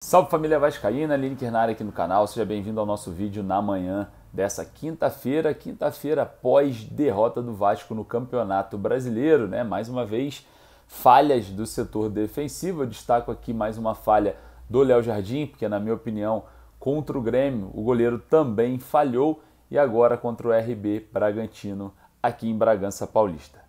Salve família vascaína, Lineker na área aqui no canal, seja bem-vindo ao nosso vídeo na manhã dessa quinta-feira, pós derrota do Vasco no Campeonato Brasileiro, né? Mais uma vez, falhas do setor defensivo. Eu destaco aqui mais uma falha do Léo Jardim, porque na minha opinião, contra o Grêmio, o goleiro também falhou, e agora contra o RB Bragantino aqui em Bragança Paulista.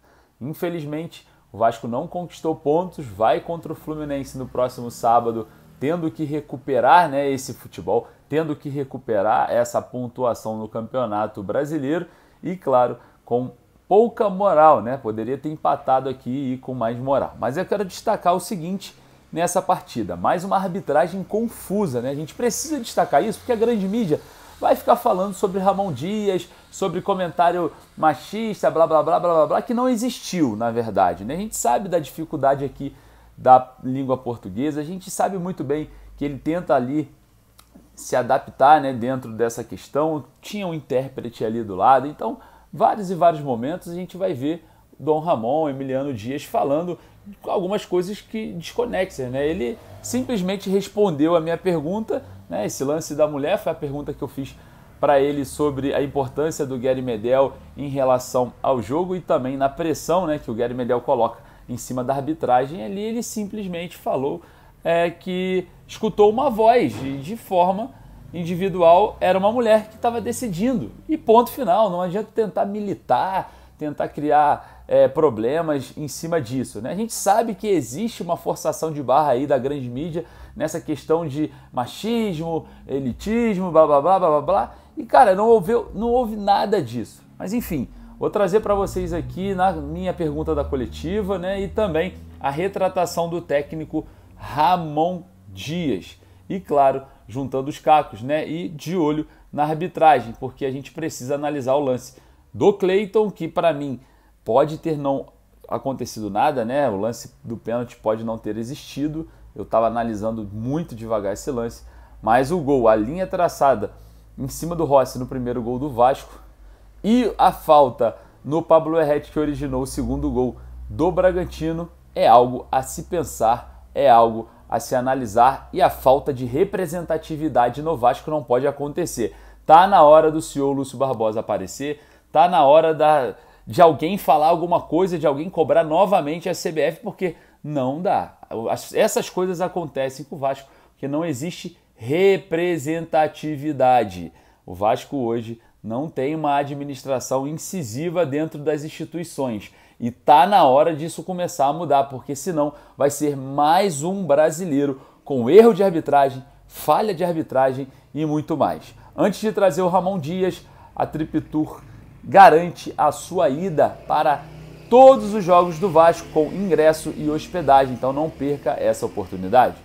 Infelizmente, o Vasco não conquistou pontos, vai contra o Fluminense no próximo sábado, tendo que recuperar, né, esse futebol, tendo que recuperar essa pontuação no Campeonato Brasileiro e, claro, com pouca moral, né? Poderia ter empatado aqui e ir com mais moral. Mas eu quero destacar o seguinte nessa partida, mais uma arbitragem confusa, né? A gente precisa destacar isso porque a grande mídia vai ficar falando sobre Ramon Dias, sobre comentário machista, blá, blá, blá, blá, blá, blá, que não existiu, na verdade, né? A gente sabe da dificuldade aqui da língua portuguesa, a gente sabe muito bem que ele tenta ali se adaptar, né, dentro dessa questão, tinha um intérprete ali do lado, então vários e vários momentos a gente vai ver Dom Ramon, Emiliano Dias falando algumas coisas que desconexas, né? Ele simplesmente respondeu a minha pergunta, né? Esse lance da mulher foi a pergunta que eu fiz para ele sobre a importância do Gary Medel em relação ao jogo e também na pressão, né, que o Gary Medel coloca em cima da arbitragem. Ali ele simplesmente falou que escutou uma voz de forma individual, era uma mulher que estava decidindo, e ponto final. Não adianta tentar militar, tentar criar problemas em cima disso, né? A gente sabe que existe uma forçação de barra aí da grande mídia nessa questão de machismo, elitismo, blá blá blá blá blá blá, e cara, não houve nada disso. Mas enfim, vou trazer para vocês aqui na minha pergunta da coletiva, né, e também a retratação do técnico Ramon Dias. E claro, juntando os cacos, né, e de olho na arbitragem, porque a gente precisa analisar o lance do Cleiton, que para mim pode ter não acontecido nada, né, o lance do pênalti pode não ter existido. Eu estava analisando muito devagar esse lance, mas o gol, a linha traçada em cima do Rossi no primeiro gol do Vasco, e a falta no Pablo Herrera que originou o segundo gol do Bragantino é algo a se pensar, é algo a se analisar, e a falta de representatividade no Vasco não pode acontecer. Tá na hora do senhor Lúcio Barbosa aparecer, tá na hora de alguém falar alguma coisa, de alguém cobrar novamente a CBF, porque não dá. Essas coisas acontecem com o Vasco, porque não existe representatividade. O Vasco hoje não tem uma administração incisiva dentro das instituições. E tá na hora disso começar a mudar, porque senão vai ser mais um brasileiro com erro de arbitragem, falha de arbitragem e muito mais. Antes de trazer o Ramon Dias, a Triptour garante a sua ida para todos os jogos do Vasco com ingresso e hospedagem, então não perca essa oportunidade.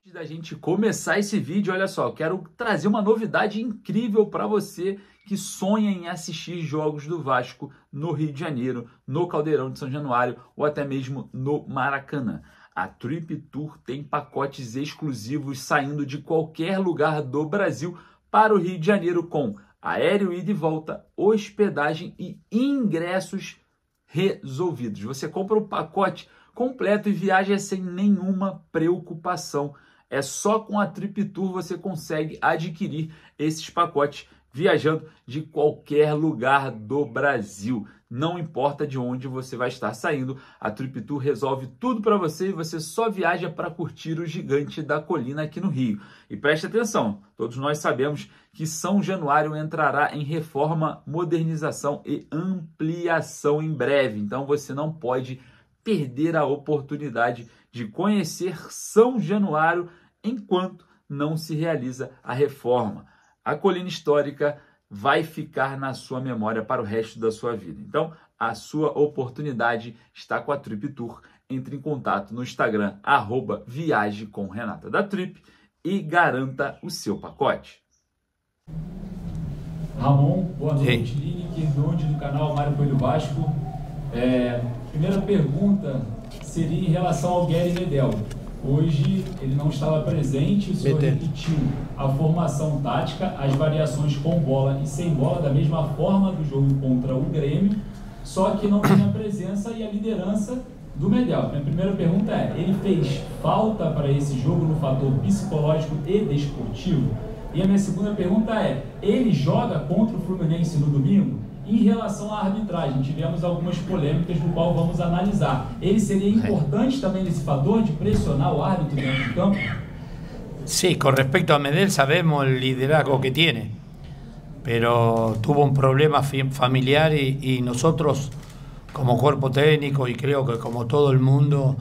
Antes da gente começar esse vídeo, olha só, eu quero trazer uma novidade incrível para você que sonha em assistir jogos do Vasco no Rio de Janeiro, no Caldeirão de São Januário ou até mesmo no Maracanã. A Triptour tem pacotes exclusivos saindo de qualquer lugar do Brasil para o Rio de Janeiro com aéreo ida e volta, hospedagem e ingressos resolvidos. Você compra o pacote completo e viaja sem nenhuma preocupação. É só com a Triptour você consegue adquirir esses pacotes viajando de qualquer lugar do Brasil. Não importa de onde você vai estar saindo, a Triptour resolve tudo para você e você só viaja para curtir o gigante da colina aqui no Rio. E preste atenção, todos nós sabemos que São Januário entrará em reforma, modernização e ampliação em breve. Então você não pode perder a oportunidade de conhecer São Januário enquanto não se realiza a reforma. A colina histórica vai ficar na sua memória para o resto da sua vida. Então, a sua oportunidade está com a Triptour. Entre em contato no Instagram, @viagecomrenata da Trip, e garanta o seu pacote. Ramon, boa noite. Lineker, do canal Mário Coelho Vasco. Primeira pergunta seria em relação ao Gary Medel. Hoje ele não estava presente, o senhor repetiu a formação tática, as variações com bola e sem bola, da mesma forma do jogo contra o Grêmio, só que não tinha presença e a liderança do Medel. Minha primeira pergunta é, ele fez falta para esse jogo no fator psicológico e desportivo? E a minha segunda pergunta é, ele joga contra o Fluminense no domingo? Em relação à arbitragem, tivemos algumas polêmicas no qual vamos analisar. Ele seria importante também nesse fator de pressionar o árbitro dentro do campo? Sí, con respecto a Medel sabemos el liderazgo que tiene, pero tuvo un problema familiar y nosotros como cuerpo técnico y creo que como todo el mundo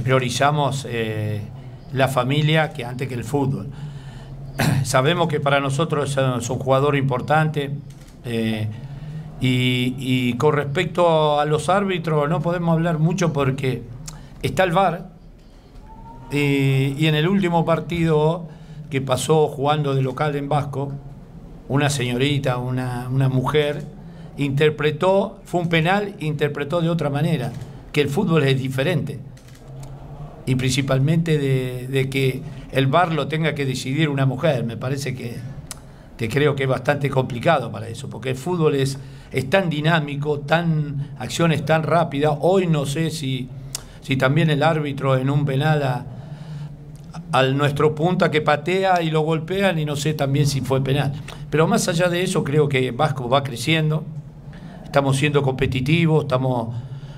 priorizamos la familia que antes que el fútbol. Sabemos que para nosotros es un jugador importante y con respecto a los árbitros no podemos hablar mucho porque está el VAR y en el último partido que pasó jugando de local en Vasco, una señorita, una mujer, interpretó, fue un penal, interpretó de otra manera, que el fútbol es diferente y principalmente de que el VAR lo tenga que decidir una mujer. Me parece que creo que es bastante complicado para eso, porque el fútbol es tan dinámico, acciones tan rápidas. Hoy no sé si también el árbitro en un penal al nuestro punta que patea y lo golpean y no sé también si fue penal. Pero más allá de eso creo que Vasco va creciendo, estamos siendo competitivos,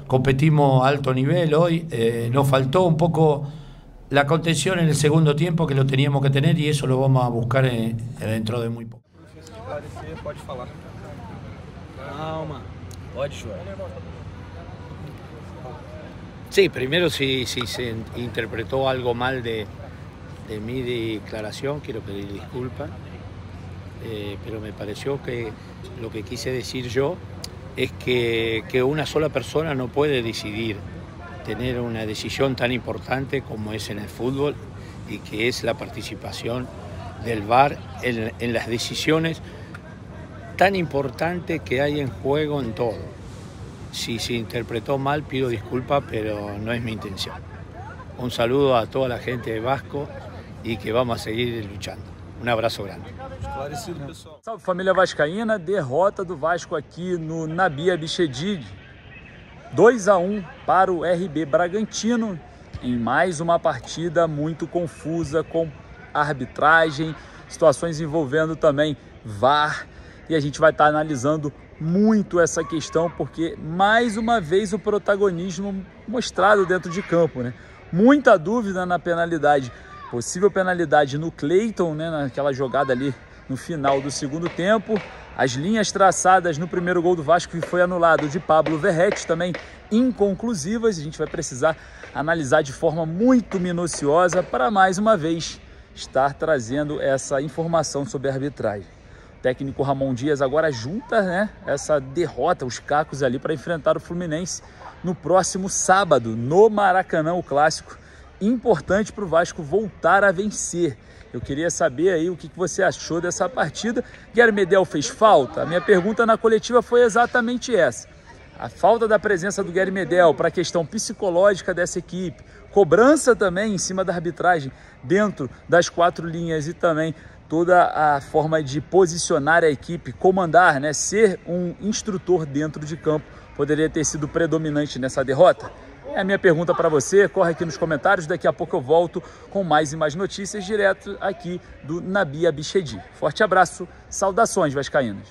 competimos a alto nivel hoy, nos faltó un poco la contención en el segundo tiempo que lo teníamos que tener y eso lo vamos a buscar dentro de muy poco. Pode falar. Calma, pode chorar. Sí, primero si se interpretó algo mal de mi declaración, quiero pedir disculpas, pero me pareció que lo que quise decir yo es que una sola persona no puede decidir, tener una decisión tan importante como es en el fútbol y que es la participación del VAR en las decisiones tan importantes que hay en juego en todo. Si se interpretó mal, pido disculpas, pero no es mi intención. Un saludo a toda la gente de Vasco y que vamos a seguir luchando. Um abraço grande. Salve família vascaína, derrota do Vasco aqui no Nabi Abichedid. 2-1 para o RB Bragantino em mais uma partida muito confusa com arbitragem, situações envolvendo também VAR, e a gente vai estar analisando muito essa questão porque mais uma vez o protagonismo mostrado dentro de campo, né? Muita dúvida na penalidade, possível penalidade no Cleiton, né, naquela jogada ali no final do segundo tempo. As linhas traçadas no primeiro gol do Vasco que foi anulado de Pablo Verratti também inconclusivas. A gente vai precisar analisar de forma muito minuciosa para mais uma vez estar trazendo essa informação sobre a arbitragem. O técnico Ramon Dias agora junta, né, essa derrota, os cacos ali para enfrentar o Fluminense no próximo sábado no Maracanã, o clássico importante para o Vasco voltar a vencer. Eu queria saber aí o que você achou dessa partida. Guilherme Medel fez falta? A minha pergunta na coletiva foi exatamente essa. A falta da presença do Guilherme Medel para a questão psicológica dessa equipe, cobrança também em cima da arbitragem dentro das quatro linhas e também toda a forma de posicionar a equipe, comandar, né, ser um instrutor dentro de campo, poderia ter sido predominante nessa derrota? É a minha pergunta para você, corre aqui nos comentários, daqui a pouco eu volto com mais e mais notícias direto aqui do Nabi Abichedid. Forte abraço, saudações vascaínas.